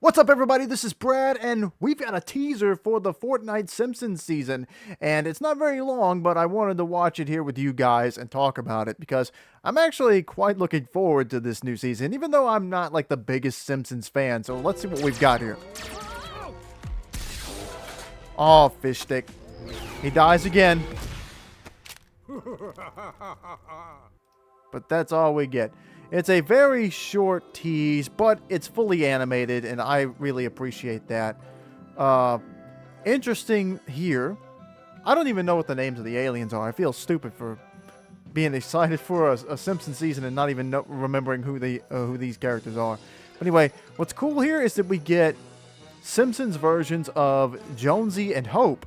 What's up, everybody? This is Brad, and we've got a teaser for the Fortnite Simpsons season. And it's not very long, but I wanted to watch it here with you guys and talk about it because I'm actually quite looking forward to this new season, even though I'm not like the biggest Simpsons fan. So let's see what we've got here. Oh, fish stick. He dies again. But that's all we get. It's a very short tease, but it's fully animated, and I really appreciate that. Uh, Interesting here. I don't even know what the names of the aliens are. I feel stupid for being excited for a Simpsons season and not even remembering who these characters are. But anyway, what's cool here is that we get Simpsons versions of Jonesy and Hope,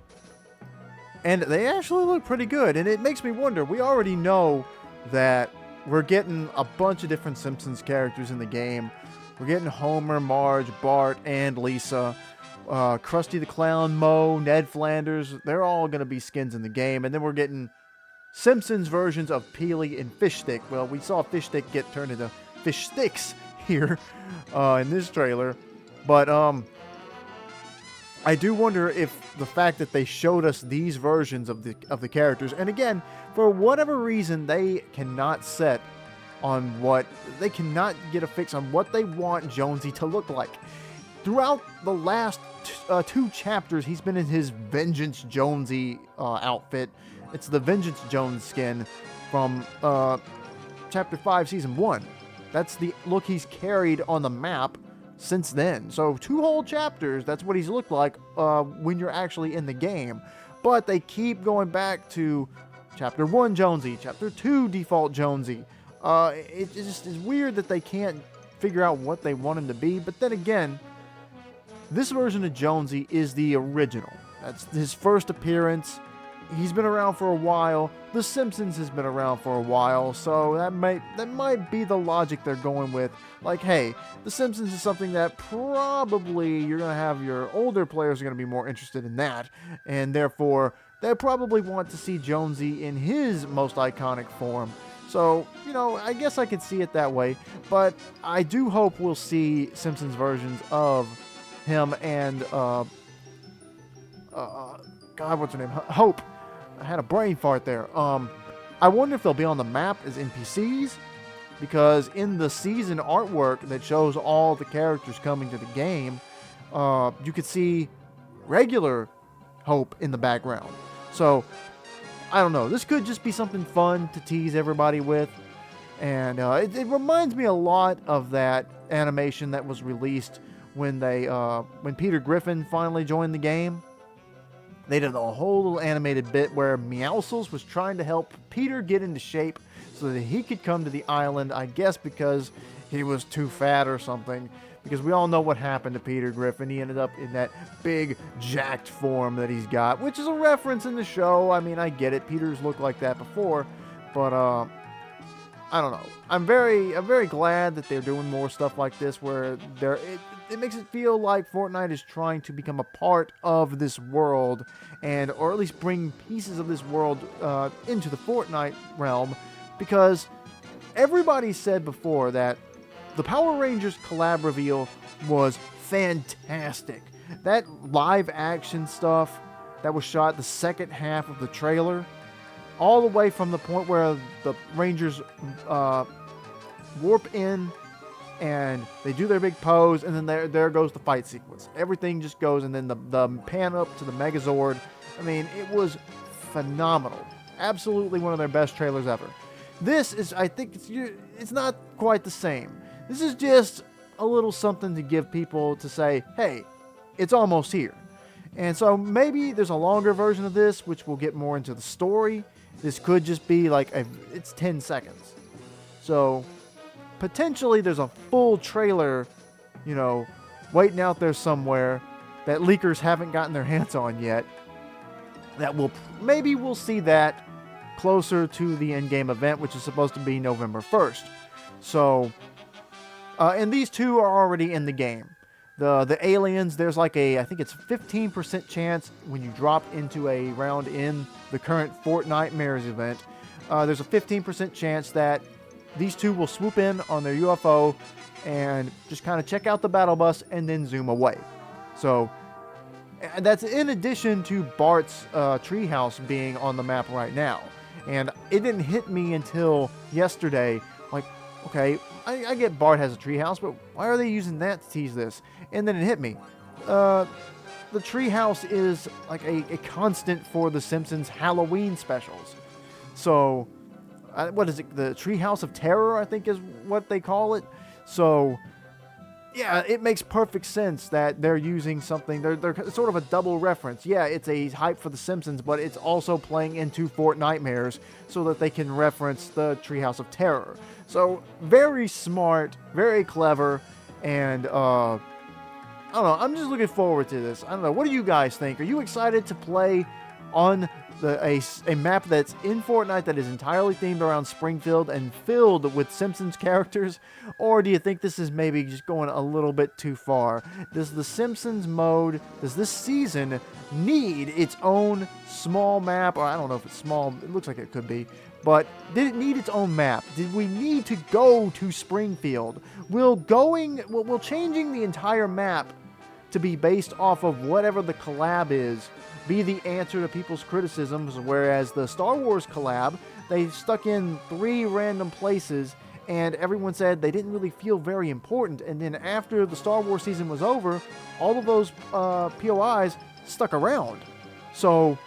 and they actually look pretty good. And it makes me wonder. We already know that we're getting a bunch of different Simpsons characters in the game. We're getting Homer, Marge, Bart, and Lisa. Krusty the Clown, Moe, Ned Flanders. They're all going to be skins in the game. And then we're getting Simpsons versions of Peely and Fish Stick. Well, we saw Fish Stick get turned into Fish Sticks here in this trailer. But I do wonder if the fact that they showed us these versions of the characters, and again, for whatever reason, they cannot get a fix on what they want Jonesy to look like. Throughout the last two chapters, he's been in his Vengeance Jonesy outfit. It's the Vengeance Jones skin from chapter 5, season 1. That's the look he's carried on the map since then. So 2 whole chapters, that's what he's looked like when you're actually in the game. But they keep going back to chapter 1 Jonesy, chapter 2 default Jonesy. It just is weird that they can't figure out what they want him to be. But then again, this version of Jonesy is the original. That's his first appearance. He's been around for a while. The Simpsons has been around for a while, so that might be the logic they're going with. Like, hey, The Simpsons is something that probably you're gonna have your older players are gonna be more interested in that, and therefore they probably want to see Jonesy in his most iconic form. So, I guess I could see it that way, but I do hope we'll see Simpsons versions of him and God, what's her name? Hope. I had a brain fart there. I wonder if they'll be on the map as NPCs, because in the season artwork that shows all the characters coming to the game, you could see regular Hope in the background. So, I don't know. This could just be something fun to tease everybody with. And it reminds me a lot of that animation that was released when Peter Griffin finally joined the game. They did a whole little animated bit where Meowscles was trying to help Peter get into shape so that he could come to the island, I guess because he was too fat or something. Because we all know what happened to Peter Griffin. He ended up in that big, jacked form that he's got, which is a reference in the show. I mean, I get it. Peter's looked like that before. But, I don't know. I'm very glad that they're doing more stuff like this where it makes it feel like Fortnite is trying to become a part of this world, or at least bring pieces of this world into the Fortnite realm, because everybody said before that the Power Rangers collab reveal was fantastic. That live action stuff that was shot the second half of the trailer, all the way from the point where the Rangers warp in and they do their big pose, and then there goes the fight sequence. Everything just goes, and then the pan up to the Megazord. I mean, it was phenomenal. Absolutely one of their best trailers ever. This is, I think, it's not quite the same. This is just a little something to give people to say, hey, it's almost here. And so maybe there's a longer version of this, which will get more into the story. This could just be like it's 10 seconds. So potentially there's a full trailer, waiting out there somewhere that leakers haven't gotten their hands on yet. Maybe we'll see that closer to the end-game event, which is supposed to be November 1st. So, and these two are already in the game. The aliens, there's I think it's 15% chance when you drop into a round in the current Fortnite Mirrors event. There's a 15% chance that these two will swoop in on their UFO and just kind of check out the battle bus and then zoom away. So and that's in addition to Bart's treehouse being on the map right now. And it didn't hit me until yesterday. Like, okay, I get Bart has a treehouse, but why are they using that to tease this? And then it hit me. The treehouse is like a constant for the Simpsons Halloween specials. So, what is it? The Treehouse of Terror, I think is what they call it. So, yeah, it makes perfect sense that they're using something. They're sort of a double reference. Yeah, it's a hype for The Simpsons, but it's also playing into Fortnitemares so that they can reference the Treehouse of Terror. So, very smart, very clever, and, I don't know, I'm just looking forward to this. I don't know, what do you guys think? Are you excited to play on a map that's in Fortnite that is entirely themed around Springfield and filled with Simpsons characters? Or do you think this is maybe just going a little bit too far? Does the Simpsons mode, does this season need its own small map? Or I don't know if it's small, it looks like it could be. But did it need its own map? Did we need to go to Springfield? Will changing the entire map to be based off of whatever the collab is be the answer to people's criticisms, whereas the Star Wars collab, they stuck in 3 random places and everyone said they didn't really feel very important, and then after the Star Wars season was over, all of those POIs stuck around. So,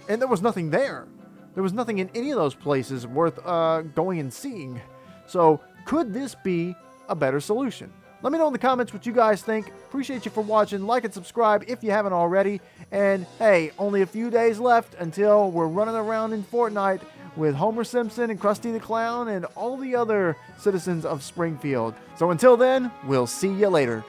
and there was nothing there. There was nothing in any of those places worth going and seeing. So, could this be a better solution? Let me know in the comments what you guys think. Appreciate you for watching. Like and subscribe if you haven't already. And hey, only a few days left until we're running around in Fortnite with Homer Simpson and Krusty the Clown and all the other citizens of Springfield. So until then, we'll see you later.